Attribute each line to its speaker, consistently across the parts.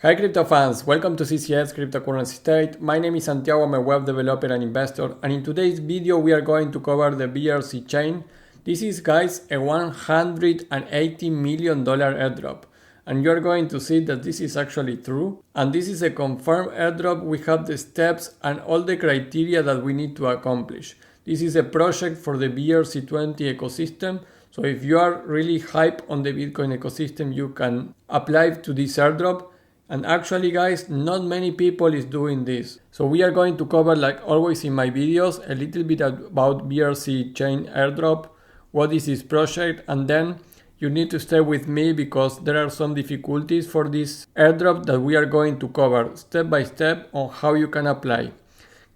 Speaker 1: Hi crypto fans, welcome to CCS Cryptocurrency State. My name is Santiago, I'm a web developer and investor, and in today's video we are going to cover the BRC chain. This is, guys, a $180 million airdrop, and you're going to see that this is actually true, and this is a confirmed airdrop. We have the steps and all the criteria that we need to accomplish. This is a project for the BRC20 ecosystem, so if you are really hype on the Bitcoin ecosystem, you can apply to this airdrop. And actually, guys, not many people is doing this. So we are going to cover, like always in my videos, a little bit about BRC Chain Airdrop, what is this project, and then you need to stay with me because there are some difficulties for this airdrop that we are going to cover step by step on how you can apply.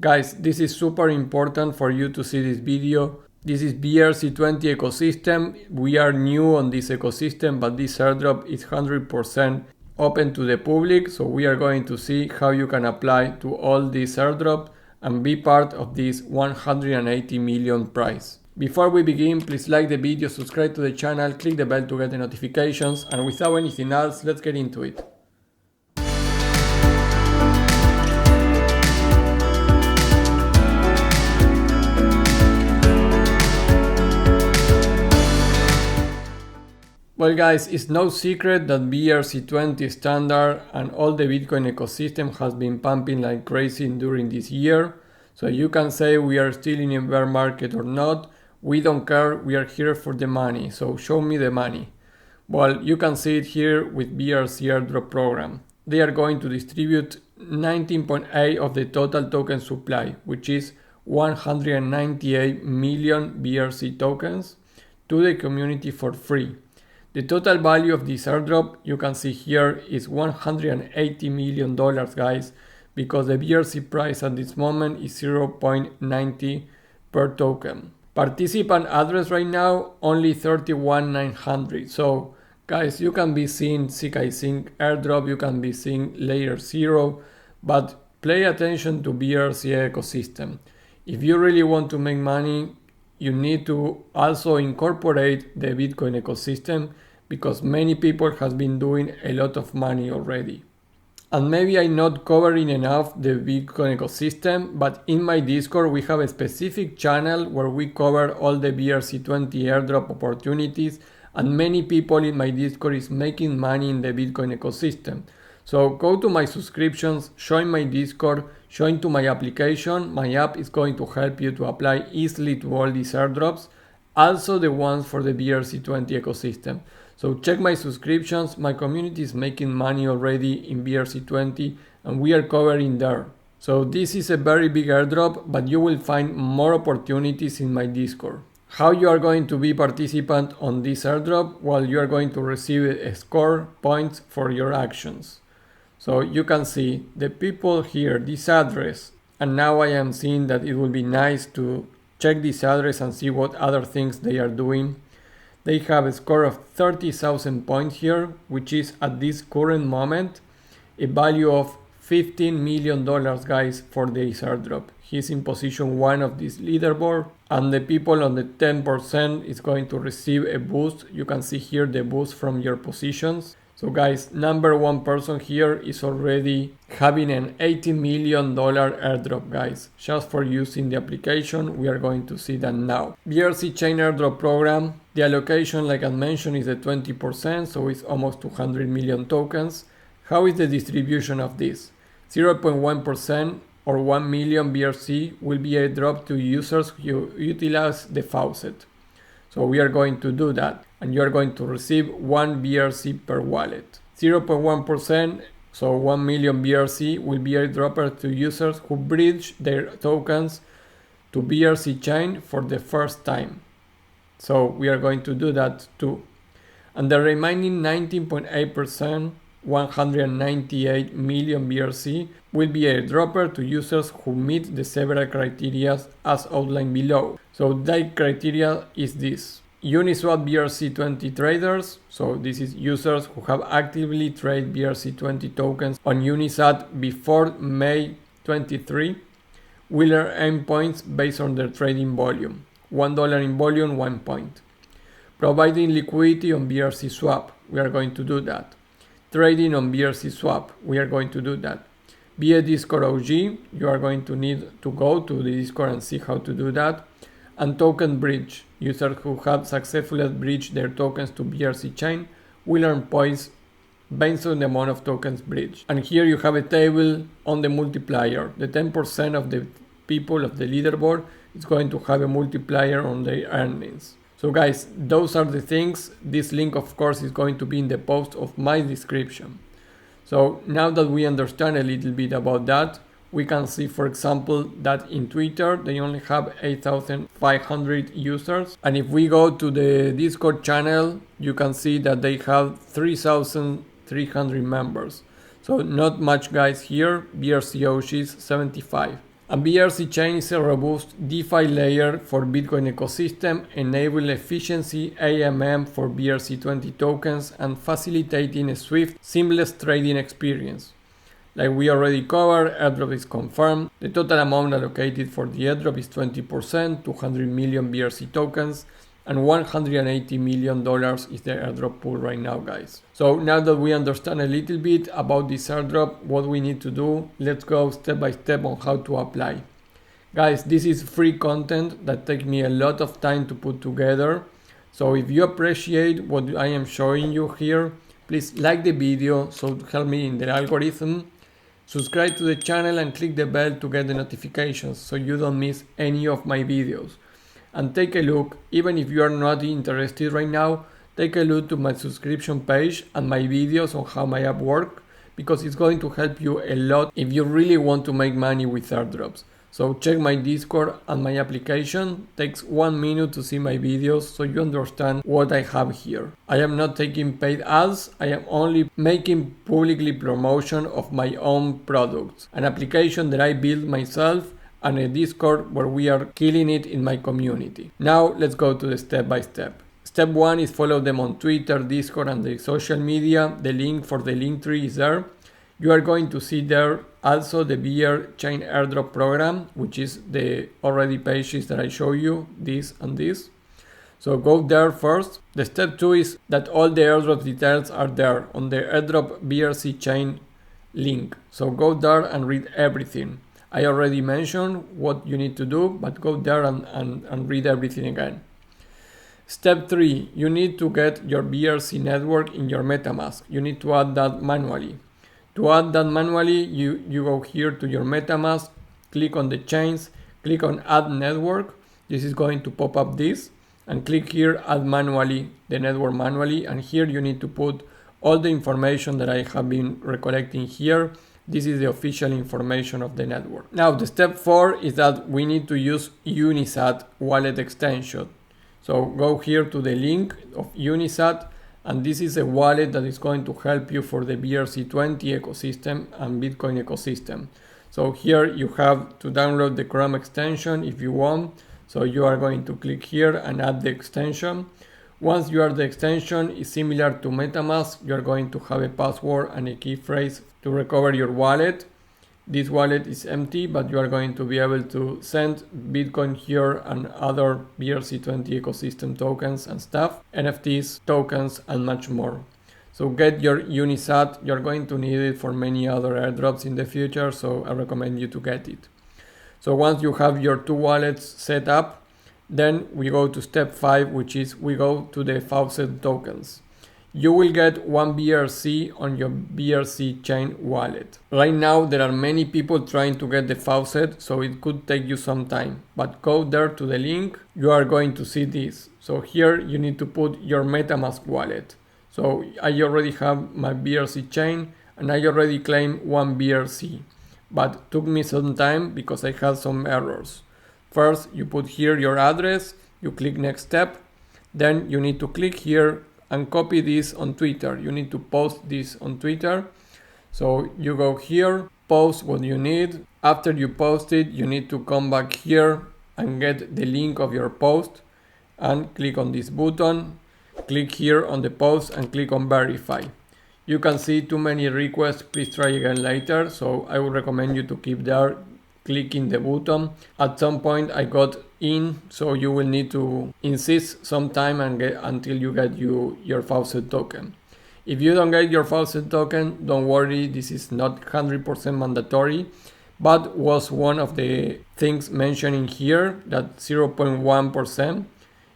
Speaker 1: Guys, this is super important for you to see this video. This is BRC20 ecosystem. We are new on this ecosystem, but this airdrop is 100% open to the public, so we are going to see how you can apply to all this airdrop and be part of this 180 million prize. Before we begin, please like the video, subscribe to the channel, click the bell to get the notifications, and without anything else, let's get into it. Well, guys, it's no secret that BRC20 standard and all the Bitcoin ecosystem has been pumping like crazy during this year. So you can say we are still in a bear market or not. We don't care, we are here for the money. So show me the money. Well, you can see it here with BRC Airdrop program. They are going to distribute 19.8 of the total token supply, which is 198 million BRC tokens, to the community for free. The total value of this airdrop, you can see here, is $180 million, guys, because the BRC price at this moment is 0.90 per token. Participant address right now, only 31,900. So, guys, you can be seeing ZkSync Airdrop, you can be seeing Layer Zero, but pay attention to BRC ecosystem. If you really want to make money, you need to also incorporate the Bitcoin ecosystem because many people have been doing a lot of money already. And maybe I'm not covering enough the Bitcoin ecosystem, but in my Discord we have a specific channel where we cover all the BRC20 airdrop opportunities, and many people in my Discord is making money in the Bitcoin ecosystem. So go to my subscriptions, join my Discord, join to my application. My app is going to help you to apply easily to all these airdrops, also the ones for the BRC20 ecosystem. So check my subscriptions, my community is making money already in BRC20 and we are covering there. So this is a very big airdrop, but you will find more opportunities in my Discord. How you are going to be participant on this airdrop? Well, you are going to receive a score points for your actions. So you can see the people here, this address, and now I am seeing that it will be nice to check this address and see what other things they are doing. They have a score of 30,000 points here, which is at this current moment a value of $15 million, guys, for this airdrop. He's in position 1 of this leaderboard, and the people on the 10% is going to receive a boost. You can see here the boost from your positions. So guys, number 1 person here is already having an $80 million airdrop, guys, just for using the application. We are going to see that now. BRC Chain Airdrop program, the allocation, like I mentioned, is at 20%, so it's almost 200 million tokens. How is the distribution of this? 0.1% or 1 million BRC will be airdropped to users who utilize the faucet. So we are going to do that, and you are going to receive 1 BRC per wallet. 0.1%, so 1 million BRC, will be airdropped to users who bridge their tokens to BRC chain for the first time. So we are going to do that too. And the remaining 19.8%, 198 million BRC, will be airdropped to users who meet the several criteria as outlined below. So that criteria is this: Unisat BRC20 traders, so this is users who have actively traded BRC20 tokens on Unisat before May 23, will earn points based on their trading volume. $1 in volume, 1 point. Providing liquidity on BRC swap, we are going to do that. trading on BRC swap. We are going to do that. Be a Discord OG, you are going to need to go to the Discord and see how to do that. And token bridge, users who have successfully bridged their tokens to BRC chain will earn points based on the amount of tokens bridged. And here you have a table on the multiplier. The 10% of the people of the leaderboard is going to have a multiplier on their earnings. So guys, those are the things. This link of course is going to be in the post of my description. So now that we understand a little bit about that, we can see, for example, that in Twitter they only have 8,500 users, and if we go to the Discord channel, you can see that they have 3,300 members. So not much guys here. BRC OGs 75. And BRC Chain is a robust DeFi layer for Bitcoin ecosystem, enabling efficiency AMM for BRC20 tokens and facilitating a swift, seamless trading experience. Like we already covered, airdrop is confirmed. The total amount allocated for the airdrop is 20%, 200 million BRC tokens, and $180 million is the airdrop pool right now, guys. So now that we understand a little bit about this airdrop, what we need to do, let's go step by step on how to apply. Guys, this is free content that takes me a lot of time to put together. So if you appreciate what I am showing you here, please like the video so to help me in the algorithm. Subscribe to the channel and click the bell to get the notifications so you don't miss any of my videos. And take a look, even if you are not interested right now, take a look to my subscription page and my videos on how my app works, because it's going to help you a lot if you really want to make money with airdrops. So check my Discord and my application. Takes 1 minute to see my videos so you understand what I have here. I am not taking paid ads, I am only making publicly promotion of my own products. An application that I built myself and a Discord where we are killing it in my community. Now let's go to the step by step. Step 1 is follow them on Twitter, Discord and the social media. The link for the link tree is there. You are going to see there also the BRC Chain Airdrop program, which is the already pages that I show you, this and this. So go there first. The step 2 is that all the airdrop details are there on the Airdrop BRC Chain link. So go there and read everything. I already mentioned what you need to do, but go there and read everything again. Step 3, you need to get your BRC network in your Metamask. You need to add that manually. To add that manually, you go here to your Metamask, click on the chains, click on add network. This is going to pop up this, and click here add manually, the network manually, and here you need to put all the information that I have been recollecting here. This is the official information of the network. Now the step 4 is that we need to use Unisat Wallet extension. So go here to the link of Unisat, and this is a wallet that is going to help you for the BRC20 ecosystem and Bitcoin ecosystem. So here you have to download the Chrome extension if you want. So you are going to click here and add the extension. Once you add the extension, it's similar to Metamask. You are going to have a password and a key phrase to recover your wallet. This wallet is empty, but you are going to be able to send Bitcoin here and other BRC20 ecosystem tokens and stuff, NFTs, tokens, and much more. So get your Unisat. You're going to need it for many other airdrops in the future, so I recommend you to get it. So once you have your two wallets set up, then we go to step 5, which is we go to the Faucet tokens. You will get one BRC on your BRC Chain wallet. Right now there are many people trying to get the Faucet, so it could take you some time. But go there to the link, you are going to see this. So here you need to put your Metamask wallet. So I already have my BRC Chain and I already claimed one BRC. But it took me some time because I had some errors. First you put here your address, you click next step, then you need to click here and copy this on Twitter. You need to post this on Twitter. So you go here, post what you need. After you post it, you need to come back here and get the link of your post and click on this button. Click here on the post and click on verify. You can see too many requests, please try again later. So I would recommend you to keep there, clicking the button. At some point I got in, so you will need to insist some time and get until you get your Faucet token. If you don't get your Faucet token, don't worry, this is not 100% mandatory, but was one of the things mentioned in here, that 0.1%,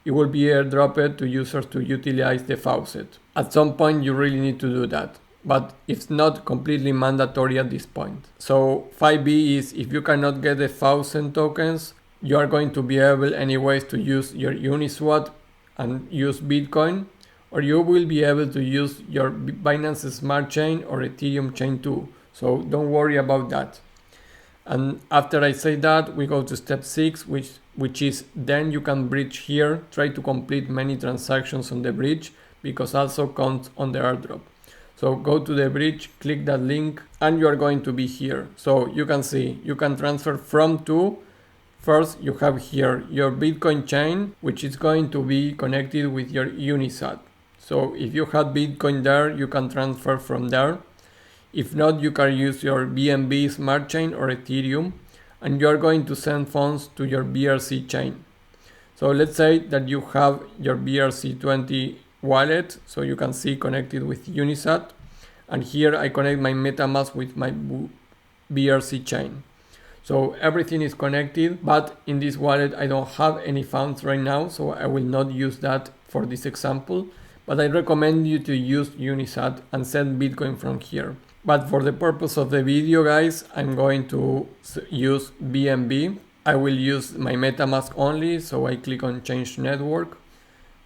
Speaker 1: it will be airdropped to users to utilize the Faucet. At some point you really need to do that, but it's not completely mandatory at this point. So 5B is if you cannot get the Faucet tokens, you are going to be able anyways to use your Uniswap and use Bitcoin, or you will be able to use your Binance Smart Chain or Ethereum Chain too. So don't worry about that. And after I say that, we go to step 6, which is then you can bridge here, try to complete many transactions on the bridge, because also counts on the airdrop. So go to the bridge, click that link, and you are going to be here. So you can see, you can transfer from to. First, you have here your Bitcoin chain, which is going to be connected with your Unisat. So if you have Bitcoin there, you can transfer from there. If not, you can use your BNB Smart Chain or Ethereum, and you are going to send funds to your BRC chain. So let's say that you have your BRC20 wallet, so you can see connected with Unisat, and here I connect my Metamask with my BRC chain. So everything is connected, but in this wallet I don't have any funds right now, so I will not use that for this example, but I recommend you to use Unisat and send Bitcoin from here. But for the purpose of the video, guys, I'm going to use BNB. I will use my MetaMask only, so I click on change network.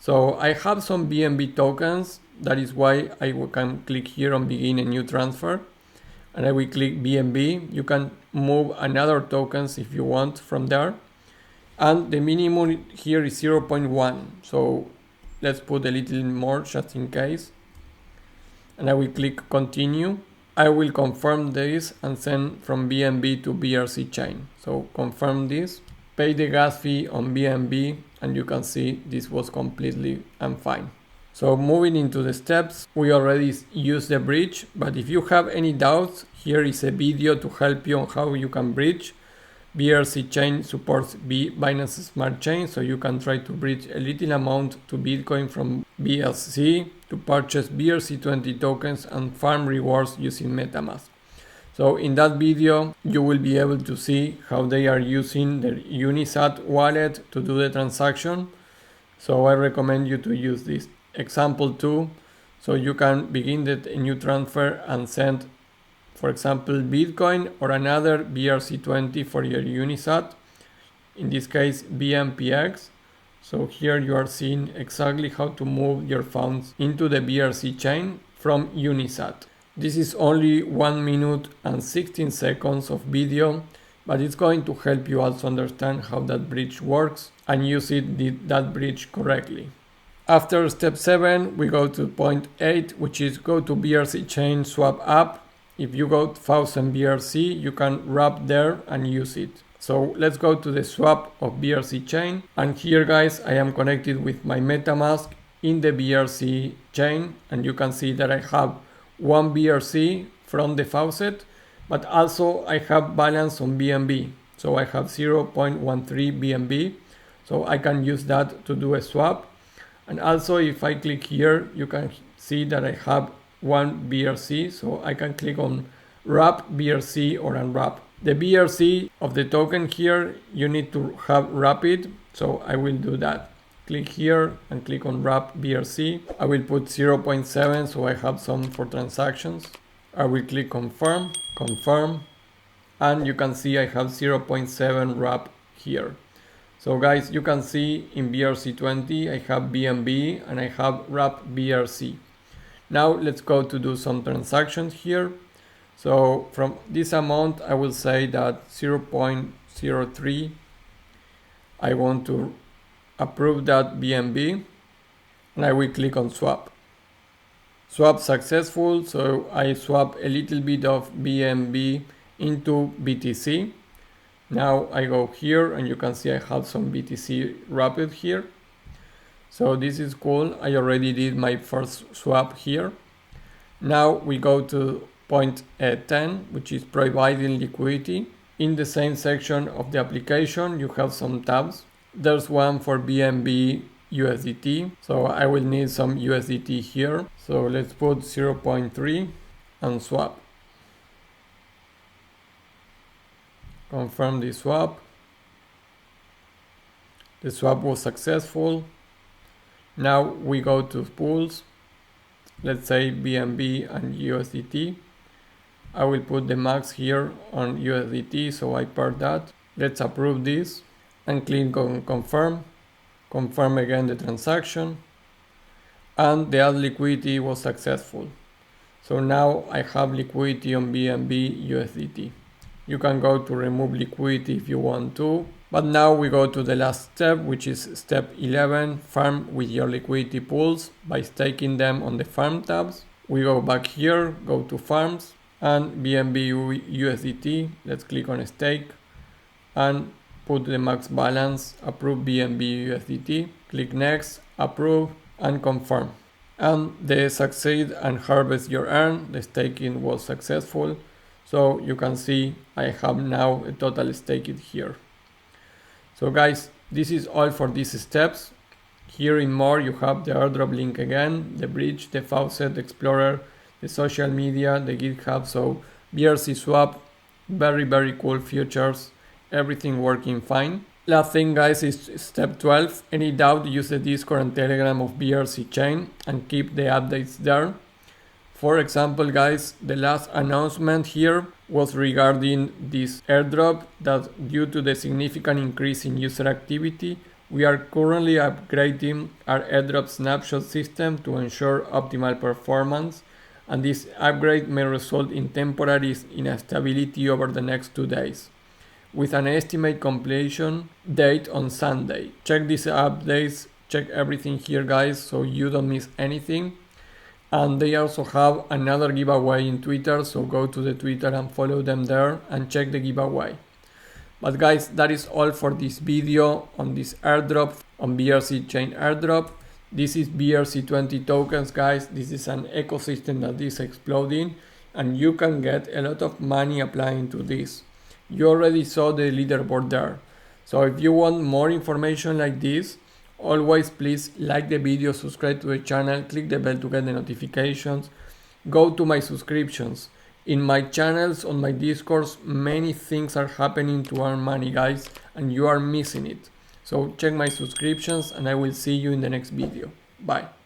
Speaker 1: So I have some BNB tokens, that is why I can click here on begin a new transfer. And I will click BNB. You can move another tokens if you want from there. And the minimum here is 0.1. So let's put a little more just in case. And I will click continue. I will confirm this and send from BNB to BRC chain. So confirm this, pay the gas fee on BNB, and you can see this was completely and fine. So moving into the steps, we already used the bridge, but if you have any doubts, here is a video to help you on how you can bridge. BRC chain supports Binance Smart Chain, so you can try to bridge a little amount to Bitcoin from BSC to purchase BRC20 tokens and farm rewards using MetaMask. So in that video, you will be able to see how they are using their Unisat wallet to do the transaction. So I recommend you to use this example too, so you can begin a new transfer and send, for example, Bitcoin or another BRC20 for your Unisat, in this case BNPX. So here you are seeing exactly how to move your funds into the BRC chain from Unisat. This is only 1 minute and 16 seconds of video, but it's going to help you also understand how that bridge works and use that bridge correctly. After step 7, we go to point 8, which is go to BRC chain swap app. If you go to Faucet BRC, you can wrap there and use it. So let's go to the swap of BRC chain. And here, guys, I am connected with my MetaMask in the BRC chain. And you can see that I have one BRC from the Faucet, but also I have balance on BNB. So I have 0.13 BNB. So I can use that to do a swap. And also if I click here, you can see that I have one BRC, so I can click on wrap BRC or unwrap. The BRC of the token here, you need to have rapid, so I will do that. Click here and click on wrap BRC. I will put 0.7, so I have some for transactions. I will click confirm, and you can see I have 0.7 wrap here. So guys, you can see in BRC20 I have BNB and I have wrap BRC. Now let's go to do some transactions here. So from this amount, I will say that 0.03, I want to approve that BNB, and I will click on swap. Swap successful, so I swap a little bit of BNB into BTC. Now I go here and you can see I have some BTC wrapped here. So this is cool. I already did my first swap here. Now we go to point 10, which is providing liquidity. In the same section of the application, you have some tabs. There's one for BNB USDT. So I will need some USDT here. So let's put 0.3 and swap. Confirm the swap. The swap was successful. Now we go to pools. Let's say BNB and USDT. I will put the max here on USDT, so I pair that. Let's approve this and click on confirm. Confirm again the transaction. And the add liquidity was successful. So now I have liquidity on BNB USDT. You can go to remove liquidity if you want to. But now we go to the last step, which is step 11, farm with your liquidity pools by staking them on the farm tabs. We go back here, go to farms and BNB USDT. Let's click on stake and put the max balance, approve BNB USDT, click next, approve and confirm. And the succeed and harvest your earn, the staking was successful. So you can see I have now a total staked here. So guys, this is all for these steps. Here in more you have the airdrop link again, the bridge, the faucet, the explorer, the social media, the GitHub. So BRC swap, very cool features, everything working fine. Last thing guys is step 12. Any doubt, use the Discord and Telegram of BRC Chain and keep the updates there. For example guys, the last announcement here was regarding this airdrop that due to the significant increase in user activity, we are currently upgrading our airdrop snapshot system to ensure optimal performance, and this upgrade may result in temporary instability over the next 2 days, with an estimate completion date on Sunday. Check these updates, check everything here guys, so you don't miss anything. And they also have another giveaway in Twitter, so go to the Twitter and follow them there and check the giveaway. But guys, that is all for this video on this airdrop on BRC Chain Airdrop. This is BRC20 tokens guys. This is an ecosystem that is exploding and you can get a lot of money applying to this. You already saw the leaderboard there. So if you want more information like this, always please like the video, subscribe to the channel, click the bell to get the notifications, go to my subscriptions. In my channels, on my discourse, many things are happening to earn money guys and you are missing it. So check my subscriptions and I will see you in the next video. Bye.